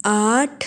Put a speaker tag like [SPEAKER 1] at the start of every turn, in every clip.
[SPEAKER 1] 8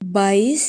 [SPEAKER 1] 22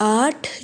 [SPEAKER 1] 8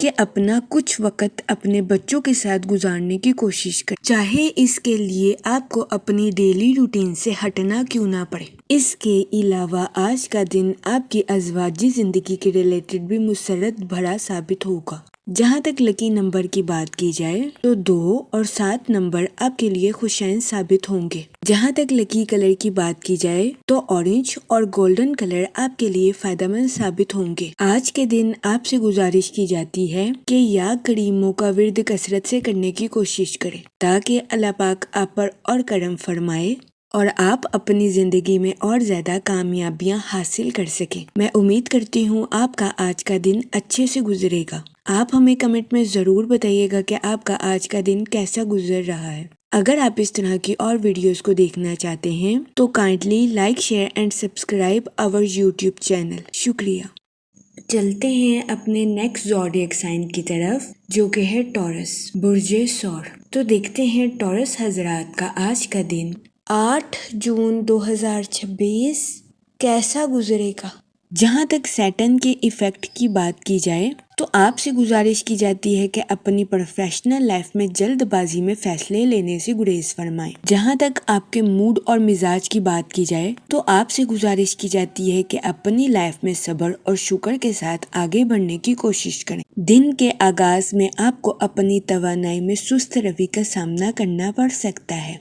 [SPEAKER 1] کہ اپنا کچھ وقت اپنے بچوں کے ساتھ گزارنے کی کوشش کریں، چاہے اس کے لیے آپ کو اپنی ڈیلی روٹین سے ہٹنا کیوں نہ پڑے۔ اس کے علاوہ آج کا دن آپ کی ازواجی زندگی کے ریلیٹڈ بھی مسرت بھرا ثابت ہوگا۔ جہاں تک لکی نمبر کی بات کی جائے تو 2 اور 7 نمبر آپ کے لیے خوشائن ثابت ہوں گے۔ جہاں تک لکی کلر کی بات کی جائے تو اورنج اور گولڈن کلر آپ کے لیے فائدہ مند ثابت ہوں گے۔ آج کے دن آپ سے گزارش کی جاتی ہے کہ یا کریموں کا ورد کثرت سے کرنے کی کوشش کریں تاکہ اللہ پاک آپ پر اور کرم فرمائے اور آپ اپنی زندگی میں اور زیادہ کامیابیاں حاصل کر سکیں۔ میں امید کرتی ہوں آپ کا آج کا دن اچھے سے گزرے گا۔ آپ ہمیں کمنٹ میں ضرور بتائیے گا کہ آپ کا آج کا دن کیسا گزر رہا ہے۔ اگر آپ اس طرح کی اور ویڈیوز کو دیکھنا چاہتے ہیں تو kindly like, share and subscribe our YouTube channel. شکریہ۔ چلتے ہیں اپنے نیکسٹ زوڈیک سائن کی طرف جو کہ ہے ٹورس، برج ثور۔ تو دیکھتے ہیں ٹورس حضرات کا آج کا دن 8 جون 2026 کیسا گزرے گا۔ جہاں تک سیٹن کے ایفیکٹ کی بات کی جائے تو آپ سے گزارش کی جاتی ہے کہ اپنی پروفیشنل لائف میں جلد بازی میں فیصلے لینے سے گریز فرمائیں۔ جہاں تک آپ کے موڈ اور مزاج کی بات کی جائے تو آپ سے گزارش کی جاتی ہے کہ اپنی لائف میں صبر اور شکر کے ساتھ آگے بڑھنے کی کوشش کریں۔ دن کے آغاز میں آپ کو اپنی توانائی میں سست روی کا سامنا کرنا پڑ سکتا ہے،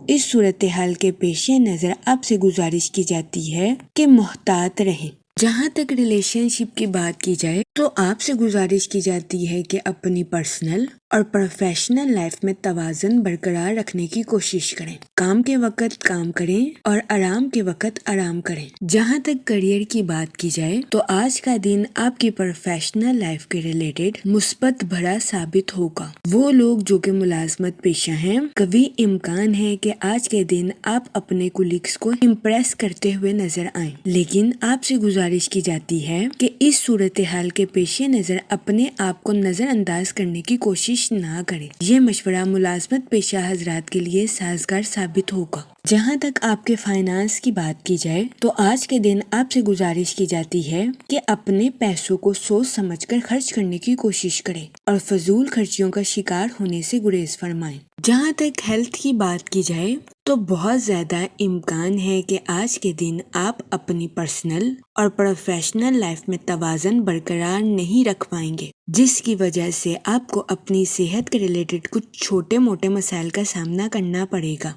[SPEAKER 1] اس صورتحال کے پیش نظر آپ سے گزارش کی جاتی ہے کہ محتاط رہیں۔ جہاں تک ریلیشن شپ کی بات کی جائے تو آپ سے گزارش کی جاتی ہے کہ اپنی پرسنل اور پروفیشنل لائف میں توازن برقرار رکھنے کی کوشش کریں۔ کام کے وقت کام کریں اور آرام کے وقت آرام کریں۔ جہاں تک کریئر کی بات کی جائے تو آج کا دن آپ کی پروفیشنل لائف کے ریلیٹڈ مثبت بھرا ثابت ہوگا۔ وہ لوگ جو کہ ملازمت پیشہ ہیں، کبھی امکان ہے کہ آج کے دن آپ اپنے کولیگز کو امپریس کرتے ہوئے نظر آئیں، لیکن آپ سے گزارش کی جاتی ہے کہ اس صورتحال کے پیش نظر اپنے آپ کو نظر انداز کرنے کی کوشش نہ کریں۔ یہ مشورہ ملازمت پیشہ حضرات کے لیے سازگار ثابت ہوگا۔ جہاں تک آپ کے فائنانس کی بات کی جائے تو آج کے دن آپ سے گزارش کی جاتی ہے کہ اپنے پیسوں کو سوچ سمجھ کر خرچ کرنے کی کوشش کریں اور فضول خرچیوں کا شکار ہونے سے گریز فرمائیں۔ جہاں تک ہیلتھ کی بات کی جائے تو بہت زیادہ امکان ہے کہ آج کے دن آپ اپنی پرسنل اور پروفیشنل لائف میں توازن برقرار نہیں رکھ پائیں گے، جس کی وجہ سے آپ کو اپنی صحت کے ریلیٹڈ کچھ چھوٹے موٹے مسائل کا سامنا کرنا پڑے گا۔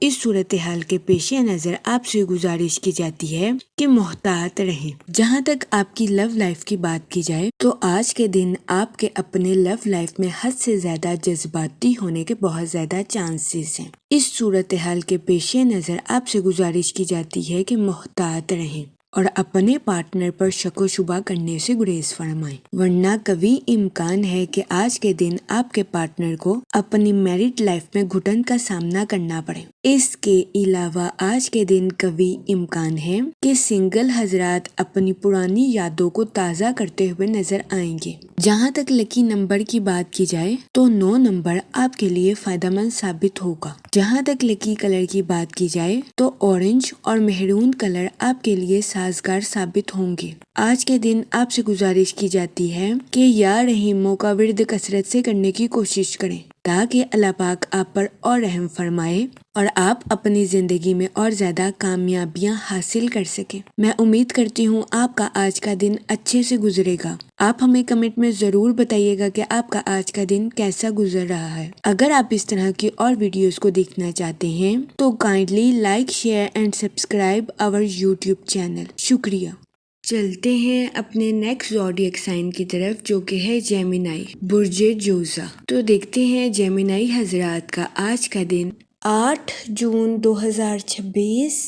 [SPEAKER 1] اس صورتحال کے پیش نظر آپ سے گزارش کی جاتی ہے کہ محتاط رہیں۔ جہاں تک آپ کی لو لائف کی بات کی جائے تو آج کے دن آپ کے اپنے لو لائف میں حد سے زیادہ جذباتی ہونے کے بہت زیادہ چانسز ہیں۔ اس صورتحال کے پیش نظر آپ سے گزارش کی جاتی ہے کہ محتاط رہیں اور اپنے پارٹنر پر شک و شبہ کرنے سے گریز فرمائیں، ورنہ کبھی امکان ہے کہ آج کے دن آپ کے پارٹنر کو اپنی میرڈ لائف میں گھٹن کا سامنا کرنا پڑے۔ اس کے علاوہ آج کے دن کبھی امکان ہے کہ سنگل حضرات اپنی پرانی یادوں کو تازہ کرتے ہوئے نظر آئیں گے۔ جہاں تک لکی نمبر کی بات کی جائے تو 9 نمبر آپ کے لیے فائدہ مند ثابت ہوگا۔ جہاں تک لکی کلر کی بات کی جائے تو اورنج اور مہرون کلر آپ کے لیے سازگار ثابت ہوں گے۔ آج کے دن آپ سے گزارش کی جاتی ہے کہ یا رحیموں کا ورد کثرت سے کرنے کی کوشش کریں تاکہ اللہ پاک آپ پر اور رحم فرمائے اور آپ اپنی زندگی میں اور زیادہ کامیابیاں حاصل کر سکیں۔ میں امید کرتی ہوں آپ کا آج کا دن اچھے سے گزرے گا۔ آپ ہمیں کمنٹ میں ضرور بتائیے گا کہ آپ کا آج کا دن کیسا گزر رہا ہے۔ اگر آپ اس طرح کی اور ویڈیوز کو دیکھنا چاہتے ہیں تو kindly like, share and subscribe our YouTube channel. شکریہ۔ چلتے ہیں اپنے نیکسٹ زوڈیک سائن کی طرف جو کہ ہے جیمینائی، برج جوزا۔ تو دیکھتے ہیں جیمینائی حضرات کا آج کا دن 8 جون 2026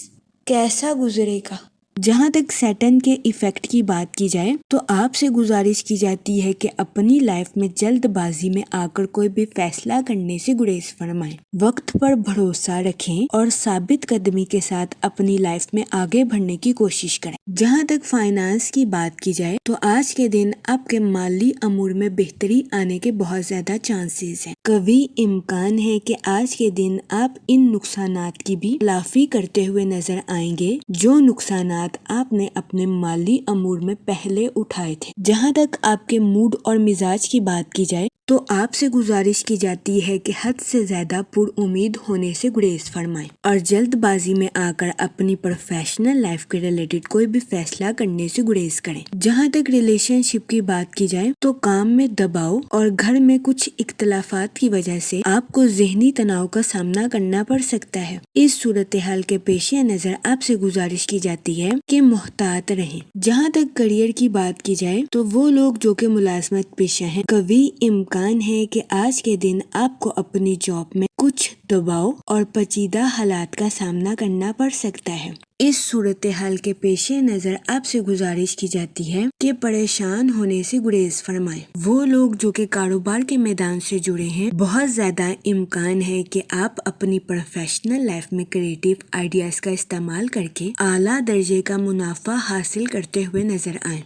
[SPEAKER 1] کیسا گزرے گا۔ جہاں تک سیٹن کے ایفیکٹ کی بات کی جائے تو آپ سے گزارش کی جاتی ہے کہ اپنی لائف میں جلد بازی میں آ کر کوئی بھی فیصلہ کرنے سے گریز فرمائیں، وقت پر بھروسہ رکھیں اور ثابت قدمی کے ساتھ اپنی لائف میں آگے بڑھنے کی کوشش کریں۔ جہاں تک فائنانس کی بات کی جائے تو آج کے دن آپ کے مالی امور میں بہتری آنے کے بہت زیادہ چانسز ہیں۔ کبھی امکان ہے کہ آج کے دن آپ ان نقصانات کی بھی تلافی کرتے ہوئے نظر آئیں گے جو نقصانات خیالات آپ نے اپنے مالی امور میں پہلے اٹھائے تھے۔ جہاں تک آپ کے موڈ اور مزاج کی بات کی جائے تو آپ سے گزارش کی جاتی ہے کہ حد سے زیادہ پر امید ہونے سے گریز فرمائیں اور جلد بازی میں آ کر اپنی پروفیشنل لائف کے ریلیٹڈ کوئی بھی فیصلہ کرنے سے گریز کریں۔ جہاں تک ریلیشن شپ کی بات کی جائے تو کام میں دباؤ اور گھر میں کچھ اختلافات کی وجہ سے آپ کو ذہنی تناؤ کا سامنا کرنا پڑ سکتا ہے۔ اس صورتحال کے پیش نظر آپ سے گزارش کی جاتی ہے کہ محتاط رہیں۔ جہاں تک کریئر کی بات کی جائے تو وہ لوگ جو کہ ملازمت پیشہ ہیں، قوی امکان ہے کہ آج کے دن آپ کو اپنی جاب میں کچھ دباؤ اور پیچیدہ حالات کا سامنا کرنا پڑ سکتا ہے۔ اس صورتحال کے پیش نظر آپ سے گزارش کی جاتی ہے کہ پریشان ہونے سے گریز فرمائیں۔ وہ لوگ جو کہ کاروبار کے میدان سے جڑے ہیں، بہت زیادہ امکان ہے کہ آپ اپنی پروفیشنل لائف میں کریٹیو آئیڈیاز کا استعمال کر کے اعلیٰ درجے کا منافع حاصل کرتے ہوئے نظر آئیں۔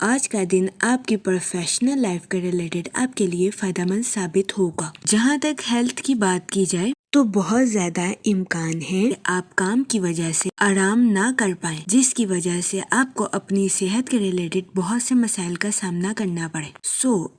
[SPEAKER 1] آج کا دن آپ کی پروفیشنل لائف کے ریلیٹڈ آپ کے لیے فائدہ مند ثابت ہوگا۔ جہاں تک ہیلتھ کی بات کی جائے تو بہت زیادہ امکان ہے کہ آپ کام کی وجہ سے آرام نہ کر پائیں، جس کی وجہ سے آپ کو اپنی صحت کے ریلیٹڈ بہت سے مسائل کا سامنا کرنا پڑے۔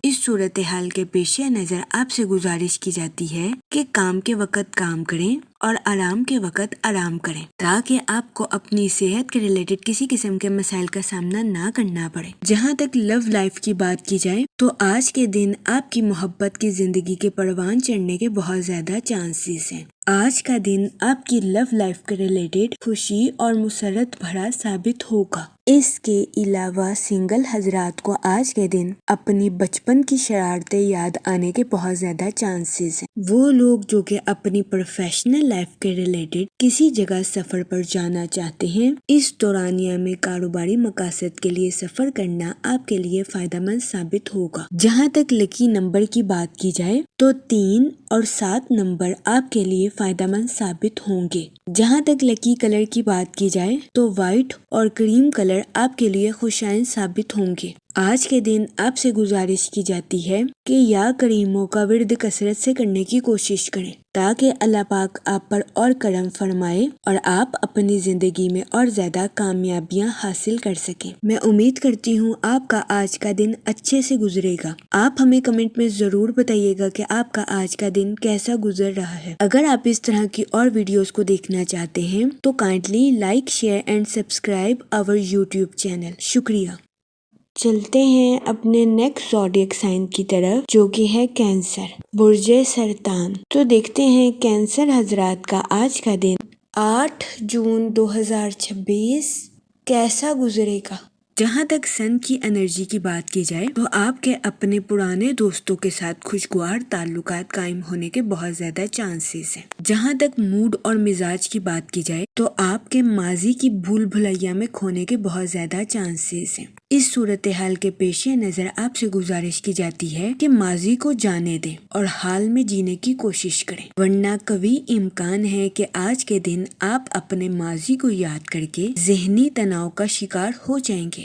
[SPEAKER 1] اس صورتحال کے پیش نظر آپ سے گزارش کی جاتی ہے کہ کام کے وقت کام کریں اور آرام کے وقت آرام کریں تاکہ آپ کو اپنی صحت کے ریلیٹڈ کسی قسم کے مسائل کا سامنا نہ کرنا پڑے۔ جہاں تک لو لائف کی بات کی جائے تو آج کے دن آپ کی محبت کی زندگی کے پروان چڑھنے کے بہت زیادہ چانسز ہیں۔ آج کا دن آپ کی لو لائف کے ریلیٹڈ خوشی اور مسرت بھرا ثابت ہوگا۔ اس کے علاوہ سنگل حضرات کو آج کے دن اپنی بچپن کی شرارتیں یاد آنے کے بہت زیادہ چانسز ہیں۔ وہ لوگ جو کہ اپنی پروفیشنل لائف کے ریلیٹڈ کسی جگہ سفر پر جانا چاہتے ہیں، اس دورانیہ میں کاروباری مقاصد کے لیے سفر کرنا آپ کے لیے فائدہ مند ثابت ہوگا۔ جہاں تک لکی نمبر کی بات کی جائے تو 3 اور 7 نمبر آپ کے لیے فائدہ مند ثابت ہوں گے۔ جہاں تک لکی کلر کی بات کی جائے تو وائٹ اور کریم کلر آپ کے لیے خوشائن ثابت ہوں گے۔ آج کے دن آپ سے گزارش کی جاتی ہے کہ یا کریموں کا ورد کثرت سے کرنے کی کوشش کریں تاکہ اللہ پاک آپ پر اور کرم فرمائے اور آپ اپنی زندگی میں اور زیادہ کامیابیاں حاصل کر سکیں۔ میں امید کرتی ہوں آپ کا آج کا دن اچھے سے گزرے گا۔ آپ ہمیں کمنٹ میں ضرور بتائیے گا کہ آپ کا آج کا دن کیسا گزر رہا ہے۔ اگر آپ اس طرح کی اور ویڈیوز کو دیکھنا چاہتے ہیں تو kindly like, share and subscribe our YouTube channel. شکریہ۔ چلتے ہیں اپنے نیکسٹ زوڈیک سائن کی طرف جو کہ ہے کینسر، برج سرطان۔ تو دیکھتے ہیں کینسر حضرات کا آج کا دن 8 جون 2026 کیسا گزرے گا۔ جہاں تک سن کی انرجی کی بات کی جائے تو آپ کے اپنے پرانے دوستوں کے ساتھ خوشگوار تعلقات قائم ہونے کے بہت زیادہ چانسز ہیں۔ جہاں تک موڈ اور مزاج کی بات کی جائے تو آپ کے ماضی کی بھول بھلائیا میں کھونے کے بہت زیادہ چانسز ہیں۔ اس صورتحال کے پیش نظر آپ سے گزارش کی جاتی ہے کہ ماضی کو جانے دیں اور حال میں جینے کی کوشش کریں، ورنہ قوی امکان ہے کہ آج کے دن آپ اپنے ماضی کو یاد کر کے ذہنی تناؤ کا شکار ہو جائیں گے۔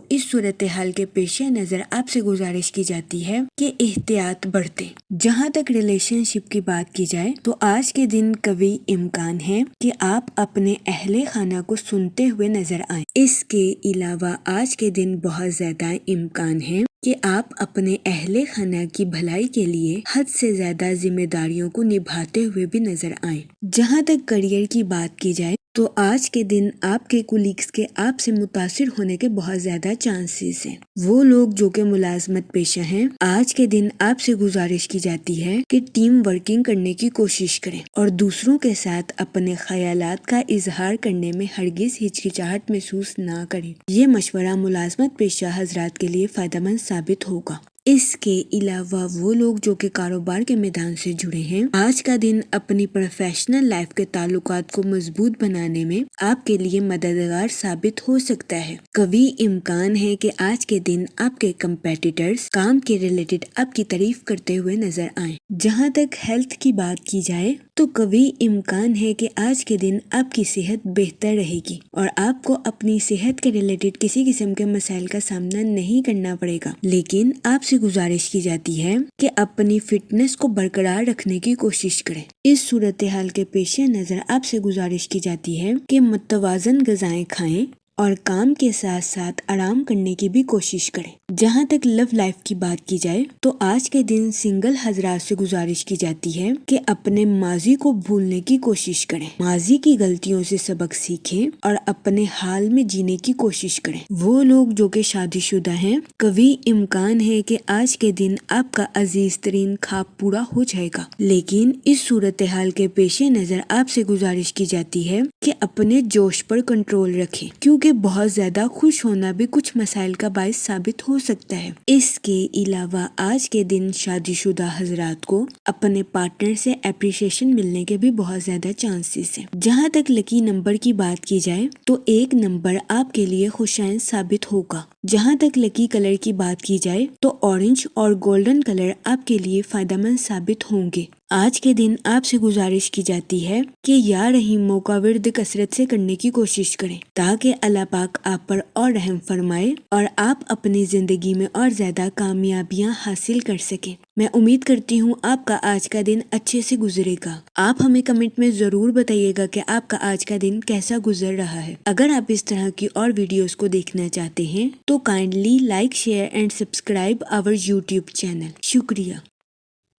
[SPEAKER 1] اس صورتحال کے پیش نظر آپ سے گزارش کی جاتی ہے کہ احتیاط برتیں۔ جہاں تک ریلیشن شپ کی بات کی جائے تو آج کے دن قوی امکان ہے کہ آپ اپنے اہل خانہ کو سنتے ہوئے نظر آئیں۔ اس کے علاوہ آج کے دن بہت زیادہ امکان ہے کہ آپ اپنے اہل خانہ کی بھلائی کے لیے حد سے زیادہ ذمہ داریوں کو نبھاتے ہوئے بھی نظر آئیں۔ جہاں تک کریئر کی بات کی جائے تو آج کے دن آپ کے کولیگز کے آپ سے متاثر ہونے کے بہت زیادہ چانسز ہیں۔ وہ لوگ جو کہ ملازمت پیشہ ہیں، آج کے دن آپ سے گزارش کی جاتی ہے کہ ٹیم ورکنگ کرنے کی کوشش کریں اور دوسروں کے ساتھ اپنے خیالات کا اظہار کرنے میں ہرگز ہچکچاہٹ محسوس نہ کریں۔ یہ مشورہ ملازمت پیشہ حضرات کے لیے فائدہ مند ثابت ہوگا۔ اس کے علاوہ وہ لوگ جو کہ کاروبار کے میدان سے جڑے ہیں، آج کا دن اپنی پروفیشنل لائف کے تعلقات کو مضبوط بنانے میں آپ کے لیے مددگار ثابت ہو سکتا ہے۔ قوی امکان ہے کہ آج کے دن آپ کے کمپیٹیٹرز کام کے ریلیٹڈ آپ کی تعریف کرتے ہوئے نظر آئیں۔ جہاں تک ہیلتھ کی بات کی جائے تو قوی امکان ہے کہ آج کے دن آپ کی صحت بہتر رہے گی اور آپ کو اپنی صحت کے ریلیٹڈ کسی قسم کے مسائل کا سامنا نہیں کرنا پڑے گا، لیکن آپ سے گزارش کی جاتی ہے کہ اپنی فٹنس کو برقرار رکھنے کی کوشش کریں۔ اس صورتحال کے پیش نظر آپ سے گزارش کی جاتی ہے کہ متوازن غذائیں کھائیں اور کام کے ساتھ ساتھ آرام کرنے کی بھی کوشش کریں۔ جہاں تک لو لائف کی بات کی جائے تو آج کے دن سنگل حضرات سے گزارش کی جاتی ہے کہ اپنے ماضی کو بھولنے کی کوشش کریں، ماضی کی غلطیوں سے سبق سیکھیں اور اپنے حال میں جینے کی کوشش کریں۔ وہ لوگ جو کہ شادی شدہ ہیں، کبھی امکان ہے کہ آج کے دن آپ کا عزیز ترین خواب پورا ہو جائے گا، لیکن اس صورتحال کے پیش نظر آپ سے گزارش کی جاتی ہے کہ اپنے جوش پر کنٹرول رکھیں، کیونکہ بہت زیادہ خوش ہونا بھی کچھ مسائل کا باعث ثابت ہو سکتا ہے۔ اس کے علاوہ آج کے دن شادی شدہ حضرات کو اپنے پارٹنر سے اپریشیشن ملنے کے بھی بہت زیادہ چانسز ہیں۔ جہاں تک لکی نمبر کی بات کی جائے تو 1 نمبر آپ کے لیے خوشائن ثابت ہوگا۔ جہاں تک لکی کلر کی بات کی جائے تو اورنج اور گولڈن کلر آپ کے لیے فائدہ مند ثابت ہوں گے۔ آج کے دن آپ سے گزارش کی جاتی ہے کہ یا رحیموں کا ورد کثرت سے کرنے کی کوشش کریں تاکہ اللہ پاک آپ پر اور رحم فرمائے اور آپ اپنی زندگی میں اور زیادہ کامیابیاں حاصل کر سکیں۔ میں امید کرتی ہوں آپ کا آج کا دن اچھے سے گزرے گا۔ آپ ہمیں کمنٹ میں ضرور بتائیے گا کہ آپ کا آج کا دن کیسا گزر رہا ہے۔ اگر آپ اس طرح کی اور ویڈیوز کو دیکھنا چاہتے ہیں تو kindly like, share and subscribe our YouTube channel. شکریہ۔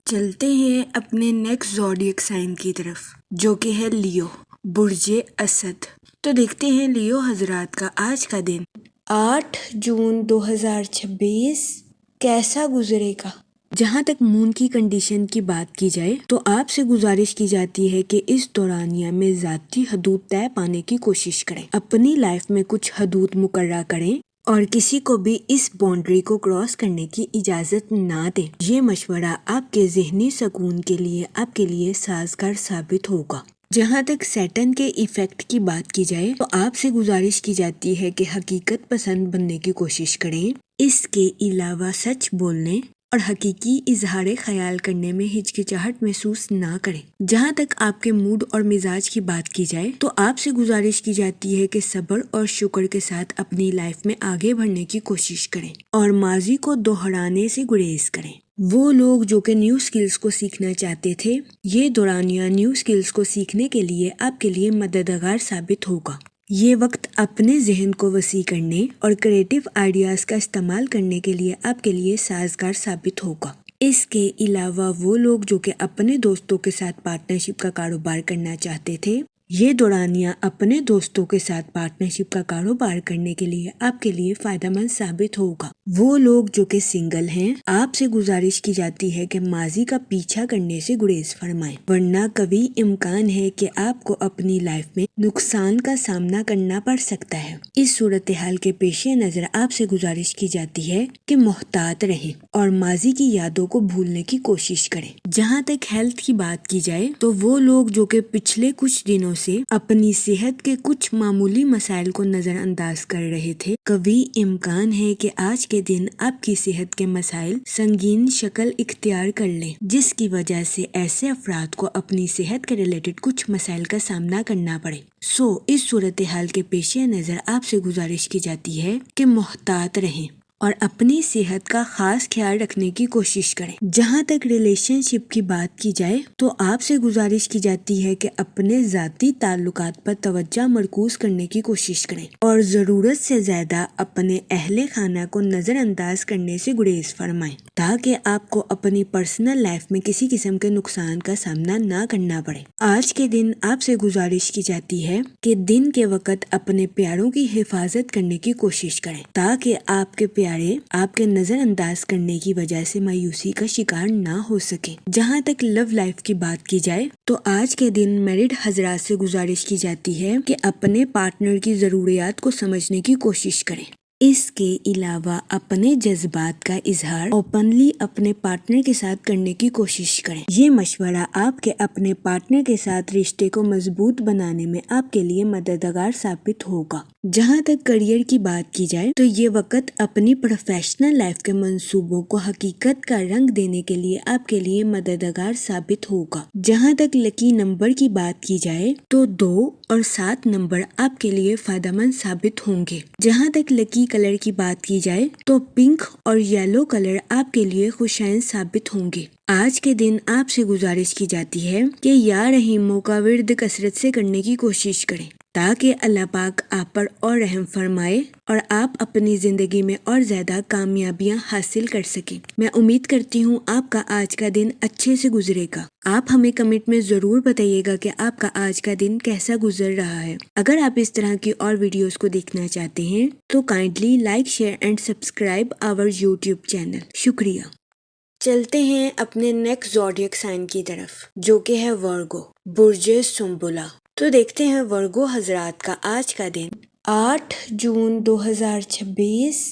[SPEAKER 1] چلتے ہیں اپنے نیکسٹ زوڈیک سائن کی طرف، جو کہ ہے لیو، برج اسد۔ تو دیکھتے ہیں لیو حضرات کا آج کا دن 8 جون 2026 کیسا گزرے گا۔ جہاں تک مون کی کنڈیشن کی بات کی جائے تو آپ سے گزارش کی جاتی ہے کہ اس دورانیہ میں ذاتی حدود طے پانے کی کوشش کریں، اپنی لائف میں کچھ حدود مقررہ کریں اور کسی کو بھی اس باؤنڈری کو کراس کرنے کی اجازت نہ دیں۔ یہ مشورہ آپ کے ذہنی سکون کے لیے آپ کے لیے سازگار ثابت ہوگا۔ جہاں تک سیٹن کے ایفیکٹ کی بات کی جائے تو آپ سے گزارش کی جاتی ہے کہ حقیقت پسند بننے کی کوشش کریں، اس کے علاوہ سچ بولنے اور حقیقی اظہار خیال کرنے میں ہچکچاہٹ محسوس نہ کریں۔ جہاں تک آپ کے موڈ اور مزاج کی بات کی جائے تو آپ سے گزارش کی جاتی ہے کہ صبر اور شکر کے ساتھ اپنی لائف میں آگے بڑھنے کی کوشش کریں اور ماضی کو دہرانے سے گریز کریں۔ وہ لوگ جو کہ نیو سکلز کو سیکھنا چاہتے تھے، یہ دورانیہ نیو سکلز کو سیکھنے کے لیے آپ کے لیے مددگار ثابت ہوگا۔ یہ وقت اپنے ذہن کو وسیع کرنے اور کریٹیو آئیڈیاز کا استعمال کرنے کے لیے آپ کے لیے سازگار ثابت ہوگا۔ اس کے علاوہ وہ لوگ جو کہ اپنے دوستوں کے ساتھ پارٹنرشپ کا کاروبار کرنا چاہتے تھے، یہ دورانیہ اپنے دوستوں کے ساتھ پارٹنرشپ کا کاروبار کرنے کے لیے آپ کے لیے فائدہ مند ثابت ہوگا۔ وہ لوگ جو کہ سنگل ہیں، آپ سے گزارش کی جاتی ہے کہ ماضی کا پیچھا کرنے سے گریز فرمائیں، ورنہ کبھی امکان ہے کہ آپ کو اپنی لائف میں نقصان کا سامنا کرنا پڑ سکتا ہے۔ اس صورتحال کے پیش نظر آپ سے گزارش کی جاتی ہے کہ محتاط رہیں اور ماضی کی یادوں کو بھولنے کی کوشش کریں۔ جہاں تک ہیلتھ کی بات کی جائے تو وہ لوگ جو کہ پچھلے کچھ دنوں سے اپنی صحت کے کچھ معمولی مسائل کو نظر انداز کر رہے تھے، کبھی امکان ہے کہ آج کے دن آپ کی صحت کے مسائل سنگین شکل اختیار کر لیں، جس کی وجہ سے ایسے افراد کو اپنی صحت کے ریلیٹڈ کچھ مسائل کا سامنا کرنا پڑے۔ اس صورتحال کے پیش نظر آپ سے گزارش کی جاتی ہے کہ محتاط رہیں اور اپنی صحت کا خاص خیال رکھنے کی کوشش کریں۔ جہاں تک ریلیشن شپ کی بات کی جائے تو آپ سے گزارش کی جاتی ہے کہ اپنے ذاتی تعلقات پر توجہ مرکوز کرنے کی کوشش کریں اور ضرورت سے زیادہ اپنے اہل خانہ کو نظر انداز کرنے سے گریز فرمائیں تاکہ آپ کو اپنی پرسنل لائف میں کسی قسم کے نقصان کا سامنا نہ کرنا پڑے۔ آج کے دن آپ سے گزارش کی جاتی ہے کہ دن کے وقت اپنے پیاروں کی حفاظت کرنے کی کوشش کریں تاکہ آپ کے پیارے آپ کے نظر انداز کرنے کی وجہ سے مایوسی کا شکار نہ ہو سکے۔ جہاں تک لو لائف کی بات کی جائے تو آج کے دن میرڈ حضرات سے گزارش کی جاتی ہے کہ اپنے پارٹنر کی ضروریات کو سمجھنے کی کوشش کریں۔ اس کے علاوہ اپنے جذبات کا اظہار اوپنلی اپنے پارٹنر کے ساتھ کرنے کی کوشش کریں۔ یہ مشورہ آپ کے اپنے پارٹنر کے ساتھ رشتے کو مضبوط بنانے میں آپ کے لیے مددگار ثابت ہوگا۔ جہاں تک کریئر کی بات کی جائے تو یہ وقت اپنی پروفیشنل لائف کے منصوبوں کو حقیقت کا رنگ دینے کے لیے آپ کے لیے مددگار ثابت ہوگا۔ جہاں تک لکی نمبر کی بات کی جائے تو 2 اور 7 نمبر آپ کے لیے فائدہ مند ثابت ہوں گے۔ جہاں تک لکی کلر کی بات کی جائے تو پنک اور یلو کلر آپ کے لیے خوشائن ثابت ہوں گے۔ آج کے دن آپ سے گزارش کی جاتی ہے کہ یا رحیموں کا ورد کثرت سے کرنے کی کوشش کریں تاکہ اللہ پاک آپ پر اور رحم فرمائے اور آپ اپنی زندگی میں اور زیادہ کامیابیاں حاصل کر سکیں۔ میں امید کرتی ہوں آپ کا آج کا دن اچھے سے گزرے گا۔ آپ ہمیں کمنٹ میں ضرور بتائیے گا کہ آپ کا آج کا دن کیسا گزر رہا ہے۔ اگر آپ اس طرح کی اور ویڈیوز کو دیکھنا چاہتے ہیں تو kindly like, share and subscribe our YouTube channel. شکریہ۔ چلتے ہیں اپنے نیکسٹ زوڈیک سائن کی طرف، جو کہ ہے ورگو، برج سنبلہ۔ تو دیکھتے ہیں ورگو حضرات کا آج کا دن 8 جون 2026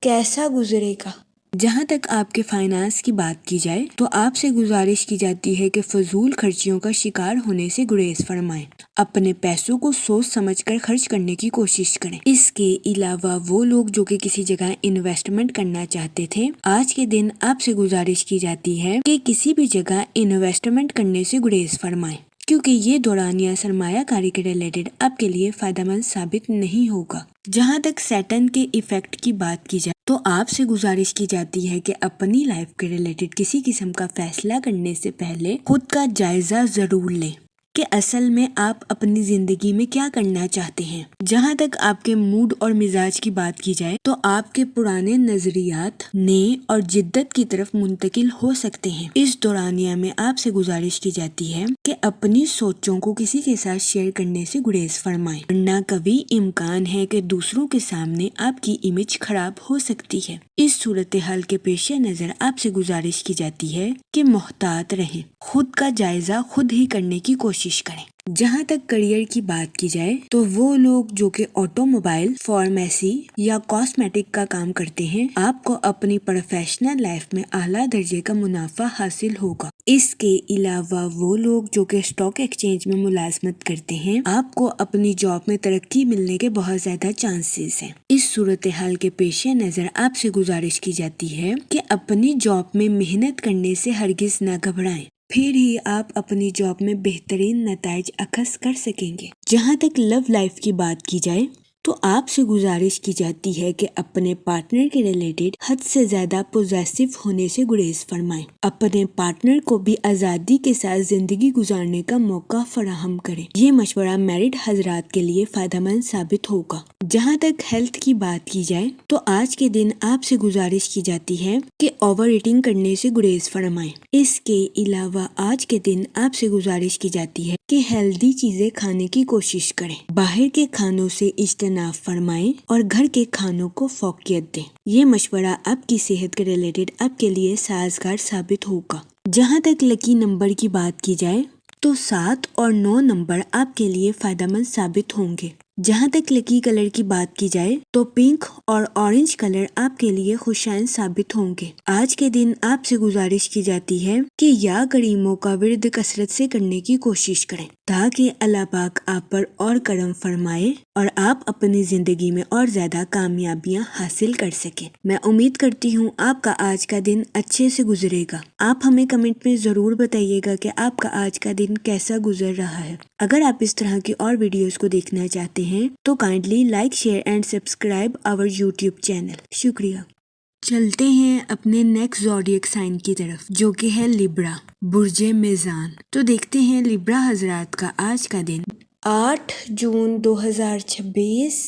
[SPEAKER 1] کیسا گزرے گا۔ جہاں تک آپ کے فائنانس کی بات کی جائے تو آپ سے گزارش کی جاتی ہے کہ فضول خرچیوں کا شکار ہونے سے گریز فرمائیں۔ اپنے پیسوں کو سوچ سمجھ کر خرچ کرنے کی کوشش کریں۔ اس کے علاوہ وہ لوگ جو کہ کسی جگہ انویسٹمنٹ کرنا چاہتے تھے، آج کے دن آپ سے گزارش کی جاتی ہے کہ کسی بھی جگہ انویسٹمنٹ کرنے سے گریز فرمائیں، کیونکہ یہ دورانیہ سرمایہ کاری کے ریلیٹڈ آپ کے لیے فائدہ مند ثابت نہیں ہوگا۔ جہاں تک سیٹن کے ایفیکٹ کی بات کی جائے تو آپ سے گزارش کی جاتی ہے کہ اپنی لائف کے ریلیٹڈ کسی قسم کا فیصلہ کرنے سے پہلے خود کا جائزہ ضرور لیں کہ اصل میں آپ اپنی زندگی میں کیا کرنا چاہتے ہیں۔ جہاں تک آپ کے موڈ اور مزاج کی بات کی جائے تو آپ کے پرانے نظریات نئے اور جدت کی طرف منتقل ہو سکتے ہیں۔ اس دورانیہ میں آپ سے گزارش کی جاتی ہے کہ اپنی سوچوں کو کسی کے ساتھ شیئر کرنے سے گریز فرمائیں، ورنہ کبھی امکان ہے کہ دوسروں کے سامنے آپ کی امیج خراب ہو سکتی ہے۔ اس صورتحال کے پیش نظر آپ سے گزارش کی جاتی ہے کہ محتاط رہیں، خود کا جائزہ خود ہی کرنے کی کوشش کریں۔ جہاں تک کریئر کی بات کی جائے تو وہ لوگ جو کہ آٹو موبائل، فارمیسی یا کاسمیٹک کا کام کرتے ہیں، آپ کو اپنی پروفیشنل لائف میں اعلیٰ درجے کا منافع حاصل ہوگا۔ اس کے علاوہ وہ لوگ جو کہ اسٹاک ایکسچینج میں ملازمت کرتے ہیں، آپ کو اپنی جاب میں ترقی ملنے کے بہت زیادہ چانسز ہیں۔ اس صورتحال کے پیش نظر آپ سے گزارش کی جاتی ہے کہ اپنی جاب میں محنت کرنے سے ہرگز نہ گھبرائیں، پھر ہی آپ اپنی جاب میں بہترین نتائج اخذ کر سکیں گے۔ جہاں تک لو لائف کی بات کی جائے تو آپ سے گزارش کی جاتی ہے کہ اپنے پارٹنر کے ریلیٹڈ حد سے زیادہ پوزیسو ہونے سے گریز فرمائیں، اپنے پارٹنر کو بھی آزادی کے ساتھ زندگی گزارنے کا موقع فراہم کریں۔ یہ مشورہ میرڈ حضرات کے لیے فائدہ مند ثابت ہوگا۔ جہاں تک ہیلتھ کی بات کی جائے تو آج کے دن آپ سے گزارش کی جاتی ہے کہ اوور ایٹنگ کرنے سے گریز فرمائیں۔ اس کے علاوہ آج کے دن آپ سے گزارش کی جاتی ہے کہ ہیلدی چیزیں کھانے کی کوشش کریں، باہر کے کھانوں سے اجتناب فرمائیں اور گھر کے کھانوں کو فوقیت دیں۔ یہ مشورہ آپ کی صحت کے ریلیٹڈ آپ کے لیے سازگار ثابت ہوگا۔ جہاں تک لکی نمبر کی بات کی جائے تو 7 اور 9 نمبر آپ کے لیے فائدہ مند ثابت ہوں گے۔ جہاں تک لکی کلر کی بات کی جائے تو پنک اور اورنج کلر آپ کے لیے خوشائن ثابت ہوں گے۔ آج کے دن آپ سے گزارش کی جاتی ہے کہ یا کریموں کا ورد کثرت سے کرنے کی کوشش کریں تاکہ اللہ پاک آپ پر اور کرم فرمائے اور آپ اپنی زندگی میں اور زیادہ کامیابیاں حاصل کر سکیں۔ میں امید کرتی ہوں آپ کا آج کا دن اچھے سے گزرے گا۔ آپ ہمیں کمنٹ میں ضرور بتائیے گا کہ آپ کا آج کا دن کیسا گزر رہا ہے۔ اگر آپ اس طرح کی اور ویڈیوز کو دیکھنا چاہتے ہیں تو kindly like, share and subscribe our YouTube channel. شکریہ۔ چلتے ہیں اپنے نیکسٹ زوڈیک سائن کی طرف، جو کہ ہے لیبرا، برج میزان۔ تو دیکھتے ہیں لیبرا حضرات کا آج کا دن 8 جون 2026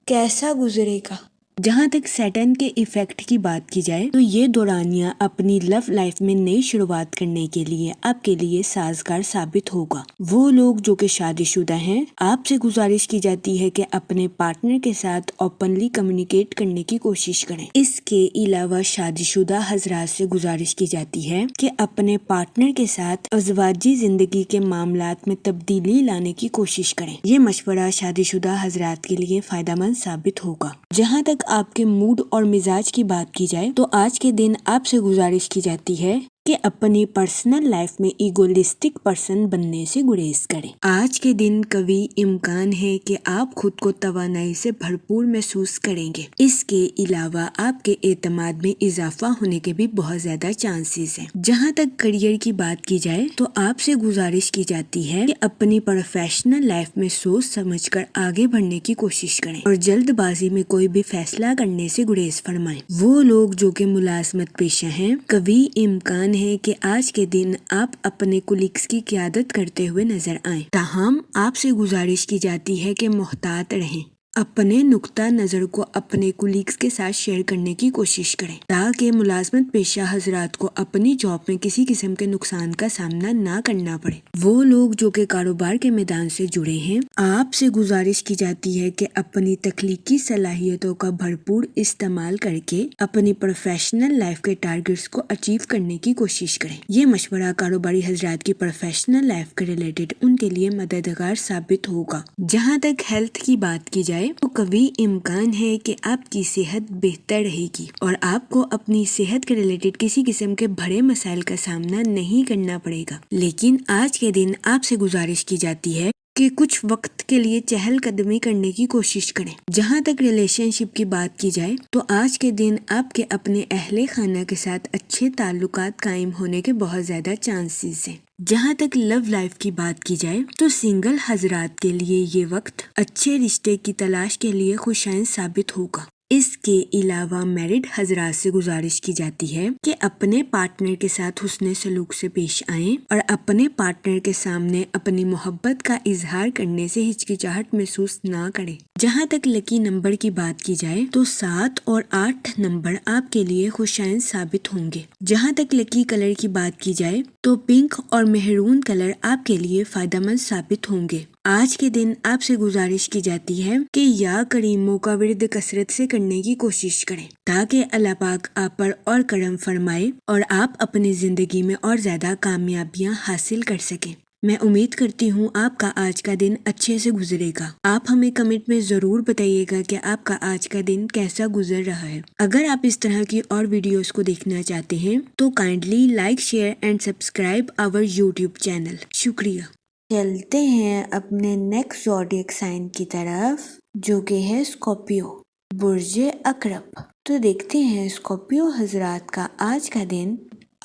[SPEAKER 1] کیسا گزرے گا۔ جہاں تک سیٹن کے ایفیکٹ کی بات کی جائے تو یہ دورانیہ اپنی لو لائف میں نئی شروعات کرنے کے لیے آپ کے لیے سازگار ثابت ہوگا۔ وہ لوگ جو کہ شادی شدہ ہیں، آپ سے گزارش کی جاتی ہے کہ اپنے پارٹنر کے ساتھ اوپنلی کمیونیکیٹ کرنے کی کوشش کریں۔ اس کے علاوہ شادی شدہ حضرات سے گزارش کی جاتی ہے کہ اپنے پارٹنر کے ساتھ ازواجی زندگی کے معاملات میں تبدیلی لانے کی کوشش کریں۔ یہ مشورہ شادی شدہ حضرات کے لیے فائدہ مند ثابت ہوگا۔ جہاں تک آپ کے موڈ اور مزاج کی بات کی جائے تو آج کے دن آپ سے گزارش کی جاتی ہے کہ اپنی پرسنل لائف میں ایگولسٹک پرسن بننے سے گریز کریں۔ آج کے دن کبھی امکان ہے کہ آپ خود کو توانائی سے بھرپور محسوس کریں گے۔ اس کے علاوہ آپ کے اعتماد میں اضافہ ہونے کے بھی بہت زیادہ چانسز ہیں۔ جہاں تک کریئر کی بات کی جائے تو آپ سے گزارش کی جاتی ہے کہ اپنی پروفیشنل لائف میں سوچ سمجھ کر آگے بڑھنے کی کوشش کریں اور جلد بازی میں کوئی بھی فیصلہ کرنے سے گریز فرمائیں۔ وہ لوگ جو کہ ملازمت پیشہ ہیں، کبھی امکان ہے کہ آج کے دن آپ اپنے کولیگز کی قیادت کرتے ہوئے نظر آئیں، تاہم آپ سے گزارش کی جاتی ہے کہ محتاط رہیں، اپنے نقطہ نظر کو اپنے کولیگز کے ساتھ شیئر کرنے کی کوشش کریں تاکہ ملازمت پیشہ حضرات کو اپنی جاب میں کسی قسم کے نقصان کا سامنا نہ کرنا پڑے۔ وہ لوگ جو کہ کاروبار کے میدان سے جڑے ہیں، آپ سے گزارش کی جاتی ہے کہ اپنی تخلیقی صلاحیتوں کا بھرپور استعمال کر کے اپنی پروفیشنل لائف کے ٹارگٹس کو اچیو کرنے کی کوشش کریں۔ یہ مشورہ کاروباری حضرات کی پروفیشنل لائف کے ریلیٹڈ ان کے لیے مددگار ثابت ہوگا۔ جہاں تک ہیلتھ کی بات کی جائے تو قوی امکان ہے کہ آپ کی صحت بہتر رہے گی اور آپ کو اپنی صحت کے ریلیٹڈ کسی قسم کے بڑے مسائل کا سامنا نہیں کرنا پڑے گا، لیکن آج کے دن آپ سے گزارش کی جاتی ہے کہ کچھ وقت کے لیے چہل قدمی کرنے کی کوشش کریں۔ جہاں تک ریلیشن شپ کی بات کی جائے تو آج کے دن آپ کے اپنے اہل خانہ کے ساتھ اچھے تعلقات قائم ہونے کے بہت زیادہ چانسز ہیں۔ جہاں تک لو لائف کی بات کی جائے تو سنگل حضرات کے لیے یہ وقت اچھے رشتے کی تلاش کے لیے خوشائن ثابت ہوگا۔ اس کے علاوہ میرڈ حضرات سے گزارش کی جاتی ہے کہ اپنے پارٹنر کے ساتھ حسن سلوک سے پیش آئیں اور اپنے پارٹنر کے سامنے اپنی محبت کا اظہار کرنے سے ہچکچاہٹ محسوس نہ کریں۔ جہاں تک لکی نمبر کی بات کی جائے تو 7 اور 8 نمبر آپ کے لیے خوشائن ثابت ہوں گے۔ جہاں تک لکی کلر کی بات کی جائے تو پنک اور مہرون کلر آپ کے لیے فائدہ مند ثابت ہوں گے۔ آج کے دن آپ سے گزارش کی جاتی ہے کہ یا کریموں کا ورد کثرت سے کرنے کی کوشش کریں تاکہ اللہ پاک آپ پر اور کرم فرمائے اور آپ اپنی زندگی میں اور زیادہ کامیابیاں حاصل کر سکیں۔ میں امید کرتی ہوں آپ کا آج کا دن اچھے سے گزرے گا۔ آپ ہمیں کمنٹ میں ضرور بتائیے گا کہ آپ کا آج کا دن کیسا گزر رہا ہے۔ اگر آپ اس طرح کی اور ویڈیوز کو دیکھنا چاہتے ہیں تو kindly like, share and subscribe our YouTube channel. شکریہ۔ چلتے ہیں اپنے نیکسٹ زوڈیک سائن کی طرف جو کہ ہے اسکارپیو، برج عقرب۔ تو دیکھتے ہیں اسکارپیو حضرات کا آج کا دن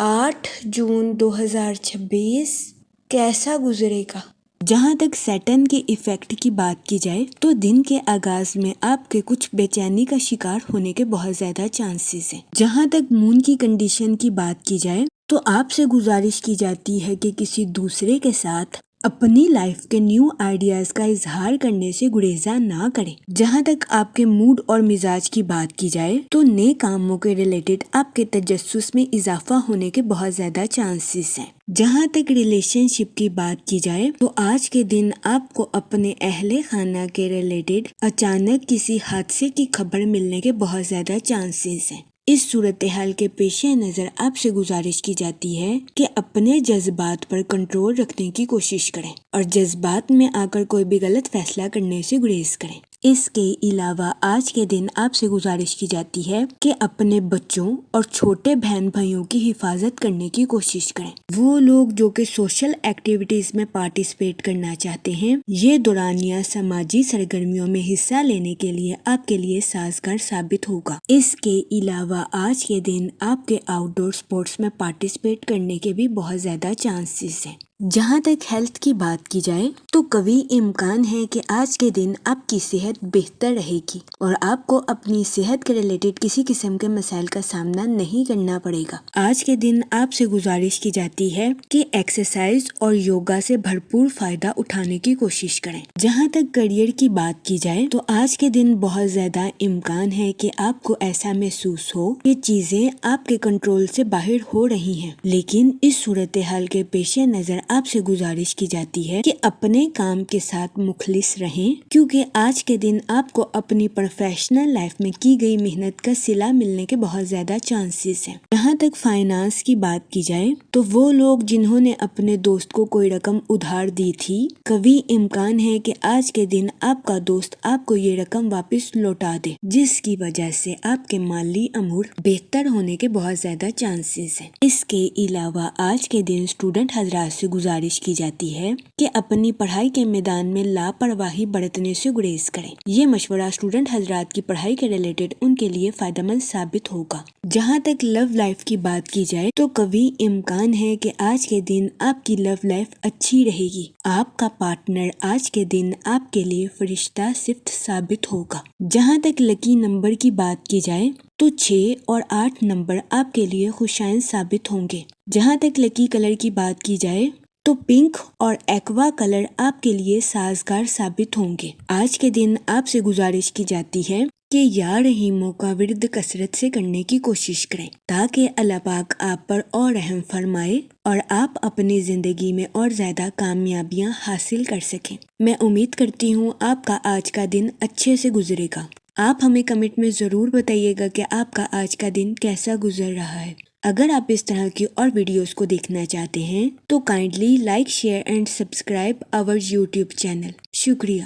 [SPEAKER 1] 8 جون 2026 کیسا گزرے گا۔ جہاں تک سیٹرن کے ایفیکٹ کی بات کی جائے تو دن کے آغاز میں آپ کے کچھ بے چینی کا شکار ہونے کے بہت زیادہ چانسز ہیں۔ جہاں تک مون کی کنڈیشن کی بات کی جائے تو آپ سے گزارش کی جاتی ہے کہ کسی دوسرے کے ساتھ اپنی لائف کے نیو آئیڈیاز کا اظہار کرنے سے گریزاں نہ کریں۔ جہاں تک آپ کے موڈ اور مزاج کی بات کی جائے تو نئے کاموں کے ریلیٹڈ آپ کے تجسس میں اضافہ ہونے کے بہت زیادہ چانسز ہیں۔ جہاں تک ریلیشن شپ کی بات کی جائے تو آج کے دن آپ کو اپنے اہل خانہ کے ریلیٹڈ اچانک کسی حادثے کی خبر ملنے کے بہت زیادہ چانسز ہیں۔ اس صورتحال کے پیش نظر آپ سے گزارش کی جاتی ہے کہ اپنے جذبات پر کنٹرول رکھنے کی کوشش کریں اور جذبات میں آ کر کوئی بھی غلط فیصلہ کرنے سے گریز کریں۔ اس کے علاوہ آج کے دن آپ سے گزارش کی جاتی ہے کہ اپنے بچوں اور چھوٹے بہن بھائیوں کی حفاظت کرنے کی کوشش کریں۔ وہ لوگ جو کہ سوشل ایکٹیویٹیز میں پارٹیسپیٹ کرنا چاہتے ہیں، یہ دورانیہ سماجی سرگرمیوں میں حصہ لینے کے لیے آپ کے لیے سازگار ثابت ہوگا۔ اس کے علاوہ آج کے دن آپ کے آؤٹ ڈور سپورٹس میں پارٹیسپیٹ کرنے کے بھی بہت زیادہ چانسز ہیں۔ جہاں تک ہیلتھ کی بات کی جائے تو قوی امکان ہے کہ آج کے دن آپ کی صحت بہتر رہے گی اور آپ کو اپنی صحت کے ریلیٹڈ کسی قسم کے مسائل کا سامنا نہیں کرنا پڑے گا۔ آج کے دن آپ سے گزارش کی جاتی ہے کہ ایکسرسائز اور یوگا سے بھرپور فائدہ اٹھانے کی کوشش کریں۔ جہاں تک کیریئر کی بات کی جائے تو آج کے دن بہت زیادہ امکان ہے کہ آپ کو ایسا محسوس ہو کہ چیزیں آپ کے کنٹرول سے باہر ہو رہی ہیں، لیکن اس صورتحال کے پیش نظر آپ سے گزارش کی جاتی ہے کہ اپنے کام کے ساتھ مخلص رہیں کیونکہ آج کے دن آپ کو اپنی پروفیشنل لائف میں کی گئی محنت کا صلہ ملنے کے بہت زیادہ چانسز ہیں۔ جہاں تک فائنانس کی بات کی جائے تو وہ لوگ جنہوں نے اپنے دوست کو کوئی رقم ادھار دی تھی، قوی امکان ہے کہ آج کے دن آپ کا دوست آپ کو یہ رقم واپس لوٹا دے، جس کی وجہ سے آپ کے مالی امور بہتر ہونے کے بہت زیادہ چانسز ہیں۔ اس کے علاوہ آج کے دن اسٹوڈنٹ حضرات سے گزارش کی جاتی ہے کہ اپنی پڑھائی کے میدان میں لاپرواہی برتنے سے گریز کریں۔ یہ مشورہ اسٹوڈنٹ حضرات کی پڑھائی کے ریلیٹڈ ان کے لیے فائدہ مند ثابت ہوگا۔ جہاں تک لو لائف کی بات کی جائے تو قوی امکان ہے کہ آج کے دن آپ کی لو لائف اچھی رہے گی۔ آپ کا پارٹنر آج کے دن آپ کے لیے فرشتہ صفت ثابت ہوگا۔ جہاں تک لکی نمبر کی بات کی جائے تو 6 اور 8 نمبر آپ کے لیے خوشائن ثابت ہوں گے۔ جہاں تک لکی کلر کی بات کی جائے تو پنک اور ایکوا کلر آپ کے لیے سازگار ثابت ہوں گے۔ آج کے دن آپ سے گزارش کی جاتی ہے کہ یا رحیموں کا ورد کثرت سے کرنے کی کوشش کریں تاکہ اللہ پاک آپ پر اور رحم فرمائے اور آپ اپنی زندگی میں اور زیادہ کامیابیاں حاصل کر سکیں۔ میں امید کرتی ہوں آپ کا آج کا دن اچھے سے گزرے گا۔ آپ ہمیں کمنٹ میں ضرور بتائیے گا کہ آپ کا آج کا دن کیسا گزر رہا ہے۔ اگر آپ اس طرح کی اور ویڈیوز کو دیکھنا چاہتے ہیں تو kindly like share and subscribe our YouTube channel. شکریہ۔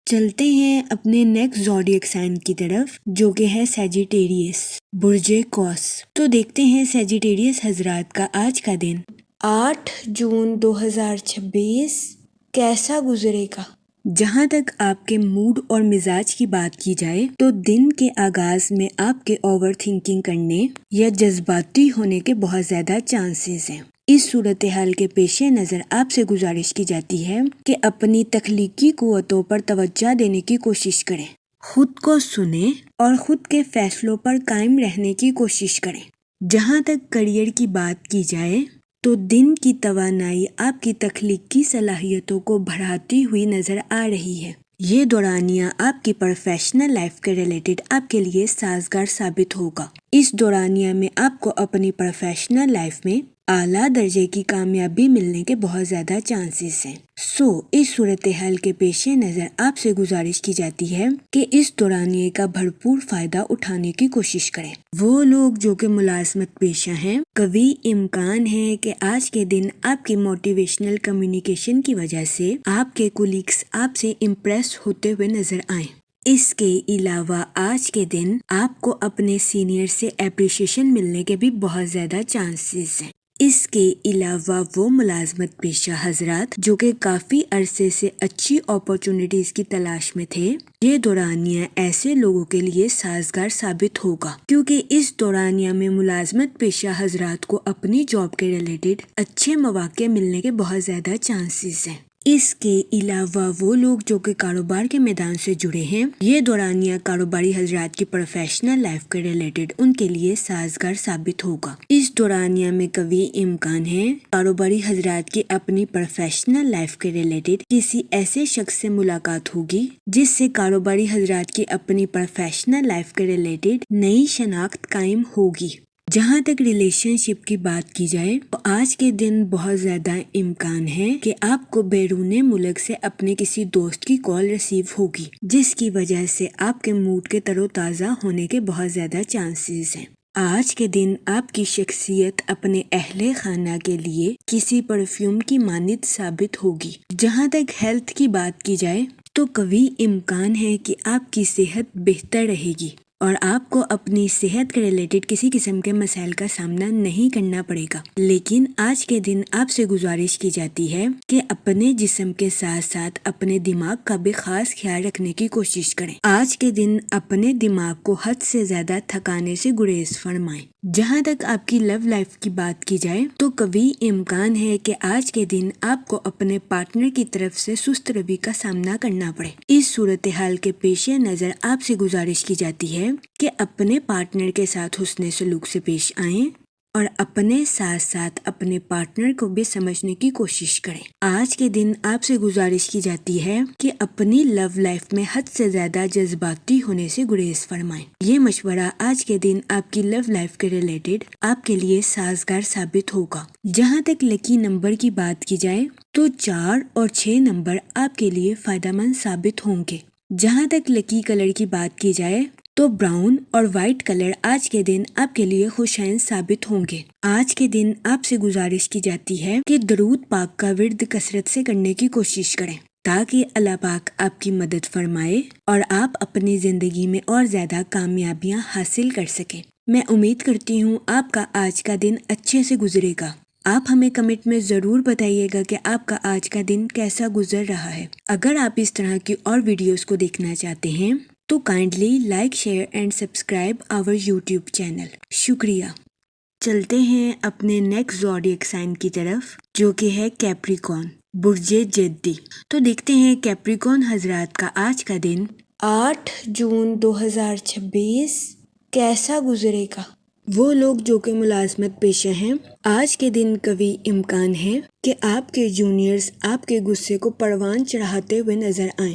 [SPEAKER 1] چلتے ہیں اپنے نیکسٹ زوڈیک سائن کی طرف جو کہ ہے سیجیٹیریس برج قوس۔ تو دیکھتے ہیں سیجیٹیریس حضرات کا آج کا دن 8 جون 2026 کیسا گزرے گا۔ جہاں تک آپ کے موڈ اور مزاج کی بات کی جائے تو دن کے آغاز میں آپ کے اوور تھنکنگ کرنے یا جذباتی ہونے کے بہت زیادہ چانسز ہیں۔ اس صورتحال کے پیش نظر آپ سے گزارش کی جاتی ہے کہ اپنی تخلیقی قوتوں پر توجہ دینے کی کوشش کریں، خود کو سنیں اور خود کے فیصلوں پر قائم رہنے کی کوشش کریں۔ جہاں تک کریئر کی بات کی جائے تو دن کی توانائی آپ کی تخلیقی صلاحیتوں کو بڑھاتی ہوئی نظر آ رہی ہے۔ یہ دورانیہ آپ کی پروفیشنل لائف کے ریلیٹڈ آپ کے لیے سازگار ثابت ہوگا۔ اس دورانیہ میں آپ کو اپنی پروفیشنل لائف میں اعلیٰ درجے کی کامیابی ملنے کے بہت زیادہ چانسز ہیں۔ اس صورتحال کے پیش نظر آپ سے گزارش کی جاتی ہے کہ اس دورانیے کا بھرپور فائدہ اٹھانے کی کوشش کریں۔ وہ لوگ جو کہ ملازمت پیشہ ہیں، قوی امکان ہے کہ آج کے دن آپ کی موٹیویشنل کمیونیکیشن کی وجہ سے آپ کے کولیگز آپ سے امپریس ہوتے ہوئے نظر آئیں۔ اس کے علاوہ آج کے دن آپ کو اپنے سینئر سے اپریشیشن ملنے کے بھی بہت زیادہ چانسز ہیں۔ اس کے علاوہ وہ ملازمت پیشہ حضرات جو کہ کافی عرصے سے اچھی اپارچونٹیز کی تلاش میں تھے، یہ دورانیہ ایسے لوگوں کے لیے سازگار ثابت ہوگا کیونکہ اس دورانیہ میں ملازمت پیشہ حضرات کو اپنی جاب کے ریلیٹڈ اچھے مواقع ملنے کے بہت زیادہ چانسز ہیں۔ اس کے علاوہ وہ لوگ جو کہ کاروبار کے میدان سے جڑے ہیں، یہ دورانیہ کاروباری حضرات کی پروفیشنل لائف کے ریلیٹڈ ان کے لیے سازگار ثابت ہوگا۔ اس دورانیہ میں قوی امکان ہے کاروباری حضرات کی اپنی پروفیشنل لائف کے ریلیٹڈ کسی ایسے شخص سے ملاقات ہوگی جس سے کاروباری حضرات کی اپنی پروفیشنل لائف کے ریلیٹڈ نئی شناخت قائم ہوگی۔ جہاں تک ریلیشن شپ کی بات کی جائے تو آج کے دن بہت زیادہ امکان ہے کہ آپ کو بیرون ملک سے اپنے کسی دوست کی کال ریسیو ہوگی جس کی وجہ سے آپ کے موڈ کے تر و تازہ ہونے کے بہت زیادہ چانسز ہیں۔ آج کے دن آپ کی شخصیت اپنے اہل خانہ کے لیے کسی پرفیوم کی مانند ثابت ہوگی۔ جہاں تک ہیلتھ کی بات کی جائے تو قوی امکان ہے کہ آپ کی صحت بہتر رہے گی اور آپ کو اپنی صحت کے ریلیٹڈ کسی قسم کے مسائل کا سامنا نہیں کرنا پڑے گا۔ لیکن آج کے دن آپ سے گزارش کی جاتی ہے کہ اپنے جسم کے ساتھ ساتھ اپنے دماغ کا بھی خاص خیال رکھنے کی کوشش کریں۔ آج کے دن اپنے دماغ کو حد سے زیادہ تھکانے سے گریز فرمائیں۔ جہاں تک آپ کی لو لائف کی بات کی جائے تو قوی امکان ہے کہ آج کے دن آپ کو اپنے پارٹنر کی طرف سے سست روی کا سامنا کرنا پڑے۔ اس صورتحال کے پیش نظر آپ سے گزارش کی جاتی ہے کہ اپنے پارٹنر کے ساتھ حسن سلوک سے پیش آئیں اور اپنے ساتھ ساتھ اپنے پارٹنر کو بھی سمجھنے کی کوشش کریں۔ آج کے دن آپ سے گزارش کی جاتی ہے کہ اپنی لو لائف میں حد سے زیادہ جذباتی ہونے سے گریز فرمائیں۔ یہ مشورہ آج کے دن آپ کی لو لائف کے ریلیٹڈ آپ کے لیے سازگار ثابت ہوگا۔ جہاں تک لکی نمبر کی بات کی جائے تو 4 اور 6 نمبر آپ کے لیے فائدہ مند ثابت ہوں گے۔ جہاں تک لکی کلر کی بات کی جائے تو براؤن اور وائٹ کلر آج کے دن آپ کے لیے خوشائن ثابت ہوں گے۔ آج کے دن آپ سے گزارش کی جاتی ہے کہ درود پاک کا ورد کثرت سے کرنے کی کوشش کریں تاکہ اللہ پاک آپ کی مدد فرمائے اور آپ اپنی زندگی میں اور زیادہ کامیابیاں حاصل کر سکیں۔ میں امید کرتی ہوں آپ کا آج کا دن اچھے سے گزرے گا۔ آپ ہمیں کمنٹ میں ضرور بتائیے گا کہ آپ کا آج کا دن کیسا گزر رہا ہے۔ اگر آپ اس طرح کی اور ویڈیوز کو دیکھنا چاہتے ہیں تو kindly like share and subscribe our YouTube channel. شکریہ۔ چلتے ہیں اپنے نیکسٹ زوڈیک سائن کی طرف جو کہ ہے کیپریکون برج جدی۔ تو دیکھتے ہیں کیپریکون حضرات کا آج کا دن 8 جون 2026 کیسا گزرے گا۔ وہ لوگ جو کہ ملازمت پیشہ ہیں، آج کے دن قوی امکان ہے کہ آپ کے جونیئرز آپ کے غصے کو پروان چڑھاتے ہوئے نظر آئیں۔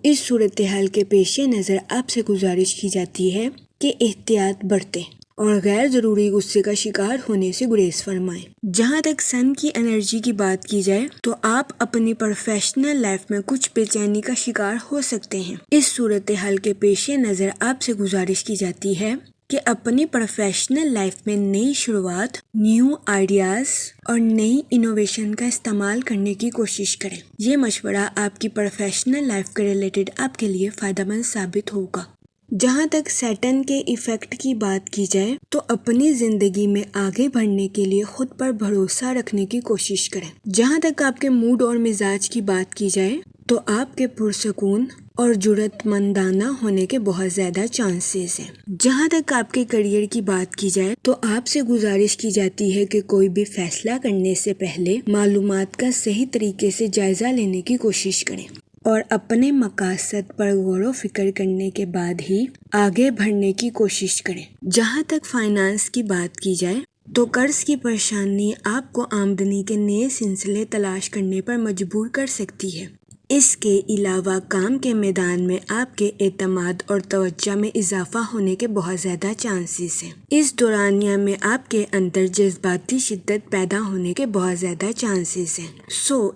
[SPEAKER 1] اس صورتحال کے پیش نظر آپ سے گزارش کی جاتی ہے کہ احتیاط برتیں اور غیر ضروری غصے کا شکار ہونے سے گریز فرمائیں۔ جہاں تک سن کی انرجی کی بات کی جائے تو آپ اپنی پروفیشنل لائف میں کچھ بے چینی کا شکار ہو سکتے ہیں۔ اس صورتحال کے پیش نظر آپ سے گزارش کی جاتی ہے کہ اپنی پروفیشنل لائف میں نئی شروعات، نیو آئیڈیاز اور نئی انوویشن کا استعمال کرنے کی کوشش کریں۔ یہ مشورہ آپ کی پروفیشنل لائف کے ریلیٹڈ آپ کے لیے فائدہ مند ثابت ہوگا۔ جہاں تک سیٹن کے ایفیکٹ کی بات کی جائے تو اپنی زندگی میں آگے بڑھنے کے لیے خود پر بھروسہ رکھنے کی کوشش کریں۔ جہاں تک آپ کے موڈ اور مزاج کی بات کی جائے تو آپ کے پرسکون اور جرأت مندانہ ہونے کے بہت زیادہ چانسز ہیں۔ جہاں تک آپ کے کیریئر کی بات کی جائے تو آپ سے گزارش کی جاتی ہے کہ کوئی بھی فیصلہ کرنے سے پہلے معلومات کا صحیح طریقے سے جائزہ لینے کی کوشش کریں اور اپنے مقاصد پر غور و فکر کرنے کے بعد ہی آگے بڑھنے کی کوشش کریں۔ جہاں تک فائنانس کی بات کی جائے تو قرض کی پریشانی آپ کو آمدنی کے نئے سلسلے تلاش کرنے پر مجبور کر سکتی ہے۔ اس کے علاوہ کام کے میدان میں آپ کے اعتماد اور توجہ میں اضافہ ہونے کے بہت زیادہ چانسز ہیں۔ اس دورانیہ میں آپ کے اندر جذباتی شدت پیدا ہونے کے بہت زیادہ چانسز ہیں۔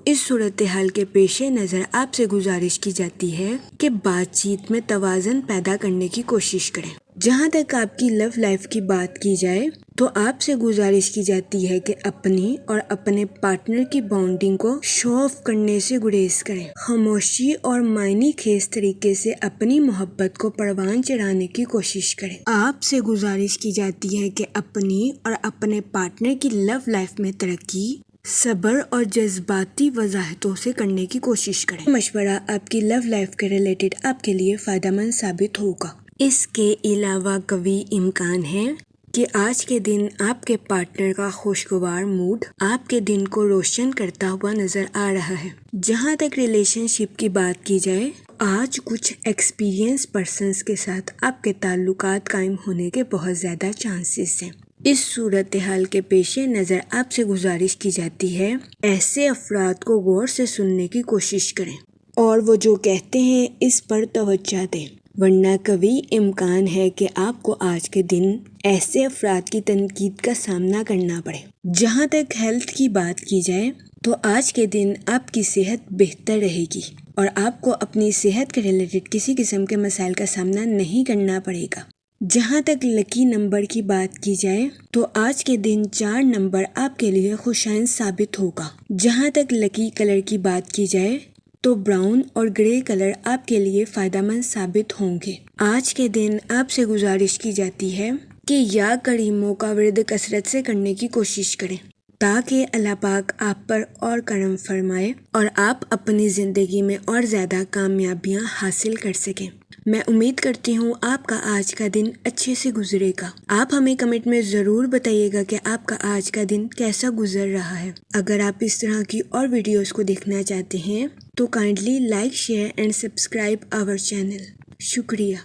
[SPEAKER 1] اس صورتحال کے پیش نظر آپ سے گزارش کی جاتی ہے کہ بات چیت میں توازن پیدا کرنے کی کوشش کریں۔ جہاں تک آپ کی لو لائف کی بات کی جائے تو آپ سے گزارش کی جاتی ہے کہ اپنی اور اپنے پارٹنر کی بانڈنگ کو شو آف کرنے سے گریز کریں۔ خاموشی اور معنی خیز طریقے سے اپنی محبت کو پروان چڑھانے کی کوشش کریں۔ آپ سے گزارش کی جاتی ہے کہ اپنی اور اپنے پارٹنر کی لو لائف میں ترقی صبر اور جذباتی وضاحتوں سے کرنے کی کوشش کریں۔ مشورہ آپ کی لو لائف کے ریلیٹڈ آپ کے لیے فائدہ مند ثابت ہوگا۔ اس کے علاوہ قوی امکان ہے کہ آج کے دن آپ کے پارٹنر کا خوشگوار موڈ آپ کے دن کو روشن کرتا ہوا نظر آ رہا ہے۔ جہاں تک ریلیشن شپ کی بات کی جائے آج کچھ ایکسپیرینس پرسنز کے ساتھ آپ کے تعلقات قائم ہونے کے بہت زیادہ چانسز ہیں۔ اس صورتحال کے پیش نظر آپ سے گزارش کی جاتی ہے ایسے افراد کو غور سے سننے کی کوشش کریں اور وہ جو کہتے ہیں اس پر توجہ دیں، ورنہ قوی امکان ہے کہ آپ کو آج کے دن ایسے افراد کی تنقید کا سامنا کرنا پڑے۔ جہاں تک ہیلتھ کی بات کی جائے تو آج کے دن آپ کی صحت بہتر رہے گی اور آپ کو اپنی صحت کے ریلیٹڈ کسی قسم کے مسائل کا سامنا نہیں کرنا پڑے گا۔ جہاں تک لکی نمبر کی بات کی جائے تو آج کے دن 4 نمبر آپ کے لیے خوشائن ثابت ہوگا۔ جہاں تک لکی کلر کی بات کی جائے تو براؤن اور گرے کلر آپ کے لیے فائدہ مند ثابت ہوں گے۔ آج کے دن آپ سے گزارش کی جاتی ہے کہ یا کریموں کا ورد کثرت سے کرنے کی کوشش کریں تاکہ اللہ پاک آپ پر اور کرم فرمائے اور آپ اپنی زندگی میں اور زیادہ کامیابیاں حاصل کر سکیں۔ میں امید کرتی ہوں آپ کا آج کا دن اچھے سے گزرے گا۔ آپ ہمیں کمنٹ میں ضرور بتائیے گا کہ آپ کا آج کا دن کیسا گزر رہا ہے۔ اگر آپ اس طرح کی اور ویڈیوز کو دیکھنا چاہتے ہیں تو kindly like share and subscribe our channel. شکریہ۔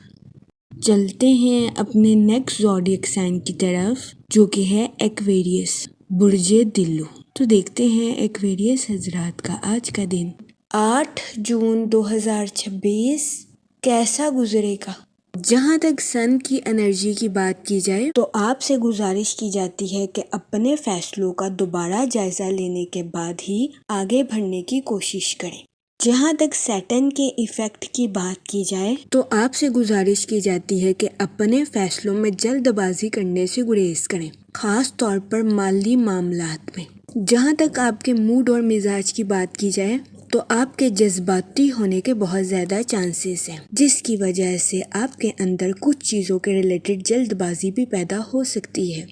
[SPEAKER 1] چلتے ہیں اپنے نیکسٹ زوڈیک سائن کی طرف جو کہ ہے ایکویریس، برج دلو۔ تو دیکھتے ہیں ایکویریس حضرات کا آج کا دن 8 جون 2026 کیسا گزرے گا۔ جہاں تک سن کی انرجی کی بات کی جائے تو آپ سے گزارش کی جاتی ہے کہ اپنے فیصلوں کا دوبارہ جائزہ لینے کے بعد ہی آگے بڑھنے کی کوشش کریں۔ جہاں تک سیٹن کے ایفیکٹ کی بات کی جائے تو آپ سے گزارش کی جاتی ہے کہ اپنے فیصلوں میں جلد بازی کرنے سے گریز کریں، خاص طور پر مالی معاملات میں۔ جہاں تک آپ کے موڈ اور مزاج کی بات کی جائے تو آپ کے جذباتی ہونے کے بہت زیادہ چانسز ہیں، جس کی وجہ سے آپ کے اندر کچھ چیزوں کے ریلیٹڈ جلد بازی بھی پیدا ہو سکتی ہے۔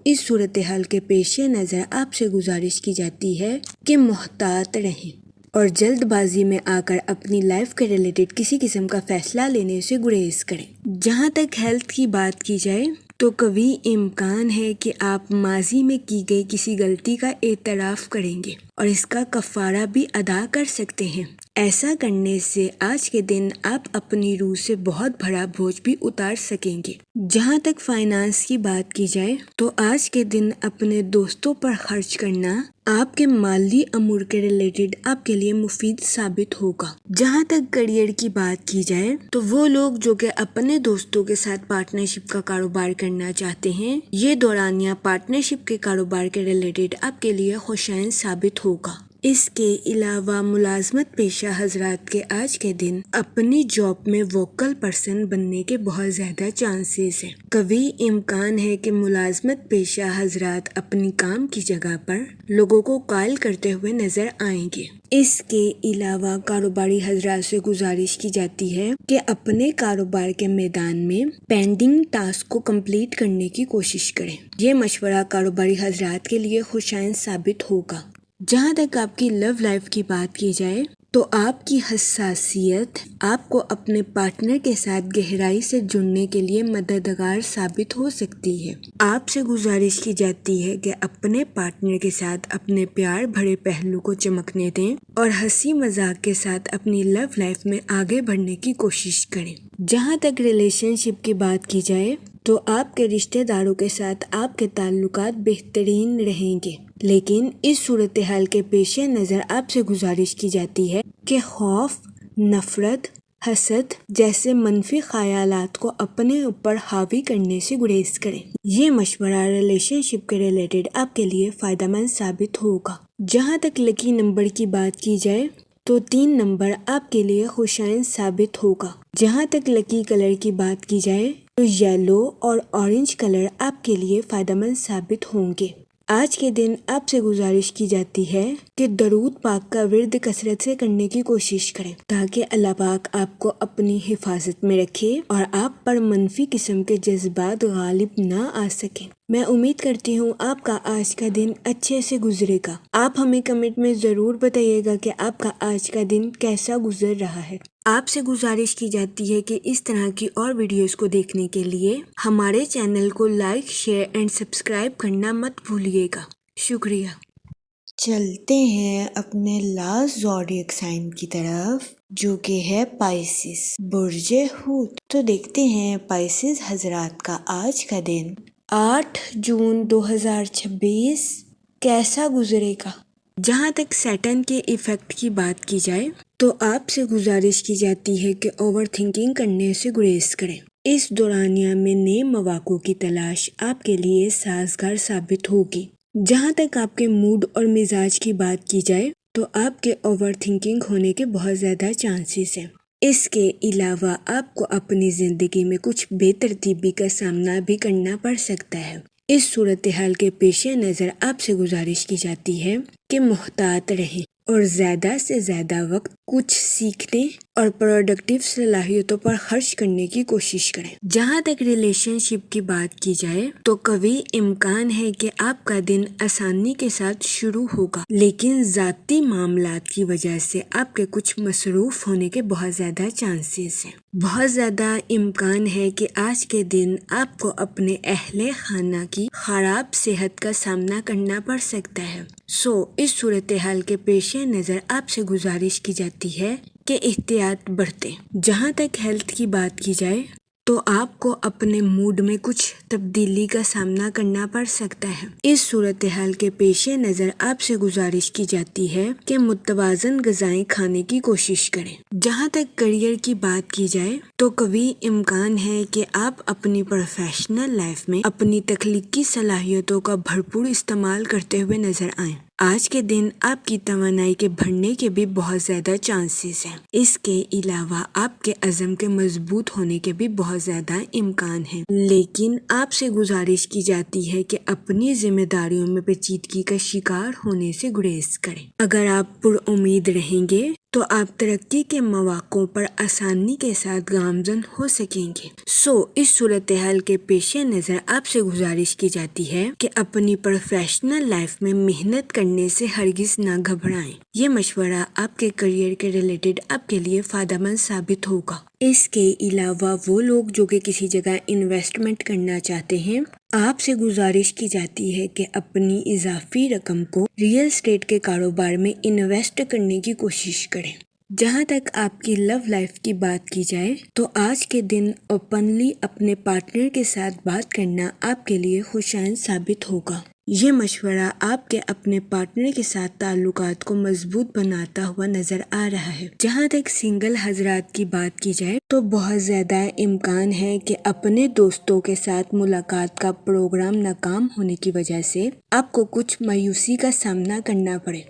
[SPEAKER 1] اس صورتحال کے پیش نظر آپ سے گزارش کی جاتی ہے کہ محتاط رہیں اور جلد بازی میں آ کر اپنی لائف کے ریلیٹڈ کسی قسم کا فیصلہ لینے سے گریز کریں۔ جہاں تک ہیلتھ کی بات کی جائے تو قوی امکان ہے کہ آپ ماضی میں کی گئی کسی غلطی کا اعتراف کریں گے اور اس کا کفارہ بھی ادا کر سکتے ہیں۔ ایسا کرنے سے آج کے دن آپ اپنی روح سے بہت بڑا بوجھ بھی اتار سکیں گے۔ جہاں تک فائنانس کی بات کی جائے تو آج کے دن اپنے دوستوں پر خرچ کرنا آپ کے مالی امور کے ریلیٹڈ آپ کے لیے مفید ثابت ہوگا۔ جہاں تک کریئر کی بات کی جائے تو وہ لوگ جو کہ اپنے دوستوں کے ساتھ پارٹنرشپ کا کاروبار کرنا چاہتے ہیں، یہ دورانیہ پارٹنرشپ کے کاروبار کے ریلیٹڈ آپ کے لیے خوشائن ثابت ہوگا۔ اس کے علاوہ ملازمت پیشہ حضرات کے آج کے دن اپنی جاب میں ووکل پرسن بننے کے بہت زیادہ چانسز ہیں۔ کبھی امکان ہے کہ ملازمت پیشہ حضرات اپنی کام کی جگہ پر لوگوں کو قائل کرتے ہوئے نظر آئیں گے۔ اس کے علاوہ کاروباری حضرات سے گزارش کی جاتی ہے کہ اپنے کاروبار کے میدان میں پینڈنگ ٹاسک کو کمپلیٹ کرنے کی کوشش کریں۔ یہ مشورہ کاروباری حضرات کے لیے خوشائن ثابت ہوگا۔ جہاں تک آپ کی لو لائف کی بات کی جائے تو آپ کی حساسیت آپ کو اپنے پارٹنر کے ساتھ گہرائی سے جڑنے کے لیے مددگار ثابت ہو سکتی ہے۔ آپ سے گزارش کی جاتی ہے کہ اپنے پارٹنر کے ساتھ اپنے پیار بھرے پہلو کو چمکنے دیں اور ہنسی مذاق کے ساتھ اپنی لو لائف میں آگے بڑھنے کی کوشش کریں۔ جہاں تک ریلیشن شپ کی بات کی جائے تو آپ کے رشتہ داروں کے ساتھ آپ کے تعلقات بہترین رہیں گے، لیکن اس صورتحال کے پیش نظر آپ سے گزارش کی جاتی ہے کہ خوف، نفرت، حسد جیسے منفی خیالات کو اپنے اوپر حاوی کرنے سے گریز کریں۔ یہ مشورہ ریلیشن شپ کے ریلیٹڈ آپ کے لیے فائدہ مند ثابت ہوگا۔ جہاں تک لکی نمبر کی بات کی جائے تو 3 نمبر آپ کے لیے خوشائن ثابت ہوگا۔ جہاں تک لکی کلر کی بات کی جائے تو یلو اور اورنج کلر آپ کے لیے فائدہ مند ثابت ہوں گے۔ آج کے دن آپ سے گزارش کی جاتی ہے کہ درود پاک کا ورد کثرت سے کرنے کی کوشش کریں تاکہ اللہ پاک آپ کو اپنی حفاظت میں رکھے اور آپ پر منفی قسم کے جذبات غالب نہ آ سکیں۔ میں امید کرتی ہوں آپ کا آج کا دن اچھے سے گزرے گا۔ آپ ہمیں کمنٹ میں ضرور بتائیے گا کہ آپ کا آج کا دن کیسا گزر رہا ہے۔ آپ سے گزارش کی جاتی ہے کہ اس طرح کی اور ویڈیوز کو دیکھنے کے لیے ہمارے چینل کو لائک، شیئر اینڈ سبسکرائب کرنا مت بھولیے گا۔ شکریہ۔ چلتے ہیں اپنے لاسٹ زوڈیک سائن کی طرف جو کہ ہے پائسس، برج حوت۔ تو دیکھتے ہیں پائسس حضرات کا آج کا دن 8 جون 2026 کیسا گزرے گا۔ جہاں تک سیٹرن کے ایفیکٹ کی بات کی جائے تو آپ سے گزارش کی جاتی ہے کہ اوور تھنکنگ کرنے سے گریز کریں۔ اس دورانیہ میں نئے مواقع کی تلاش آپ کے لیے سازگار ثابت ہوگی۔ جہاں تک آپ کے موڈ اور مزاج کی بات کی جائے تو آپ کے اوور تھنکنگ ہونے کے بہت زیادہ چانسز ہیں۔ اس کے علاوہ آپ کو اپنی زندگی میں کچھ بے ترتیبی کا سامنا بھی کرنا پڑ سکتا ہے۔ اس صورتحال کے پیش نظر آپ سے گزارش کی جاتی ہے کہ محتاط رہیں اور زیادہ سے زیادہ وقت کچھ سیکھنے اور پروڈکٹیو صلاحیتوں پر خرچ کرنے کی کوشش کریں۔ جہاں تک ریلیشن شپ کی بات کی جائے تو کبھی امکان ہے کہ آپ کا دن آسانی کے ساتھ شروع ہوگا، لیکن ذاتی معاملات کی وجہ سے آپ کے کچھ مصروف ہونے کے بہت زیادہ چانسز ہیں۔ بہت زیادہ امکان ہے کہ آج کے دن آپ کو اپنے اہل خانہ کی خراب صحت کا سامنا کرنا پڑ سکتا ہے۔ اس صورتحال کے پیش نظر آپ سے گزارش کی جاتی ہے کہ احتیاط برتیں۔ جہاں تک ہیلتھ کی بات کی جائے تو آپ کو اپنے موڈ میں کچھ تبدیلی کا سامنا کرنا پڑ سکتا ہے۔ اس صورتحال کے پیش نظر آپ سے گزارش کی جاتی ہے کہ متوازن غذائیں کھانے کی کوشش کریں۔ جہاں تک کریئر کی بات کی جائے تو کبھی امکان ہے کہ آپ اپنی پروفیشنل لائف میں اپنی تخلیقی صلاحیتوں کا بھرپور استعمال کرتے ہوئے نظر آئیں۔ آج کے دن آپ کی توانائی کے بڑھنے کے بھی بہت زیادہ چانسز ہیں۔ اس کے علاوہ آپ کے عزم کے مضبوط ہونے کے بھی بہت زیادہ امکان ہیں، لیکن آپ سے گزارش کی جاتی ہے کہ اپنی ذمہ داریوں میں پیچیدگی کا شکار ہونے سے گریز کریں۔ اگر آپ پر امید رہیں گے تو آپ ترقی کے مواقعوں پر آسانی کے ساتھ گامزن ہو سکیں گے۔ اس صورتحال کے پیش نظر آپ سے گزارش کی جاتی ہے کہ اپنی پروفیشنل لائف میں محنت کرنے سے ہرگز نہ گھبرائیں۔ یہ مشورہ آپ کے کریئر کے ریلیٹڈ آپ کے لیے فائدہ مند ثابت ہوگا۔ اس کے علاوہ وہ لوگ جو کہ کسی جگہ انویسٹمنٹ کرنا چاہتے ہیں، آپ سے گزارش کی جاتی ہے کہ اپنی اضافی رقم کو ریئل اسٹیٹ کے کاروبار میں انویسٹ کرنے کی کوشش کریں۔ جہاں تک آپ کی لو لائف کی بات کی جائے تو آج کے دن اوپنلی اپنے پارٹنر کے ساتھ بات کرنا آپ کے لیے خوشائند ثابت ہوگا۔ یہ مشورہ آپ کے اپنے پارٹنر کے ساتھ تعلقات کو مضبوط بناتا ہوا نظر آ رہا ہے۔ جہاں تک سنگل حضرات کی بات کی جائے تو بہت زیادہ امکان ہے کہ اپنے دوستوں کے ساتھ ملاقات کا پروگرام ناکام ہونے کی وجہ سے آپ کو کچھ مایوسی کا سامنا کرنا پڑے۔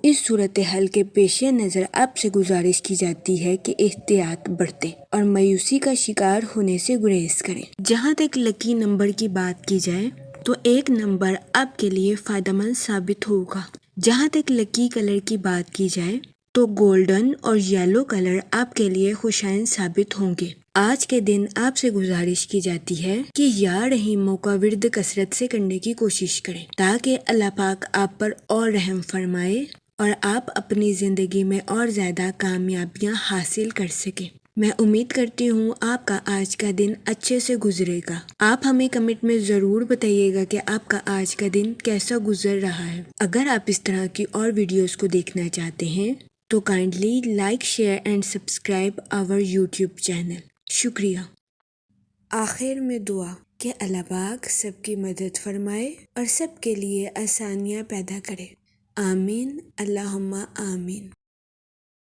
[SPEAKER 1] اس صورتحال کے پیش نظر آپ سے گزارش کی جاتی ہے کہ احتیاط برتیں اور مایوسی کا شکار ہونے سے گریز کریں۔ جہاں تک لکی نمبر کی بات کی جائے تو 1 نمبر آپ کے لیے فائدہ مند ثابت ہوگا۔ جہاں تک لکی کلر کی بات کی جائے تو گولڈن اور یلو کلر آپ کے لیے خوشائند ثابت ہوں گے۔ آج کے دن آپ سے گزارش کی جاتی ہے کہ یا رحیموں کا ورد کثرت سے کرنے کی کوشش کریں تاکہ اللہ پاک آپ پر اور رحم فرمائے اور آپ اپنی زندگی میں اور زیادہ کامیابیاں حاصل کر سکیں۔ میں امید کرتی ہوں آپ کا آج کا دن اچھے سے گزرے گا۔ آپ ہمیں کمنٹ میں ضرور بتائیے گا کہ آپ کا آج کا دن کیسا گزر رہا ہے۔ اگر آپ اس طرح کی اور ویڈیوز کو دیکھنا چاہتے ہیں تو kindly like share and subscribe our YouTube channel. شکریہ۔ آخر میں دعا کہ اللہ پاک سب کی مدد فرمائے اور سب کے لیے آسانیاں پیدا کرے۔ آمین، اللہم آمین۔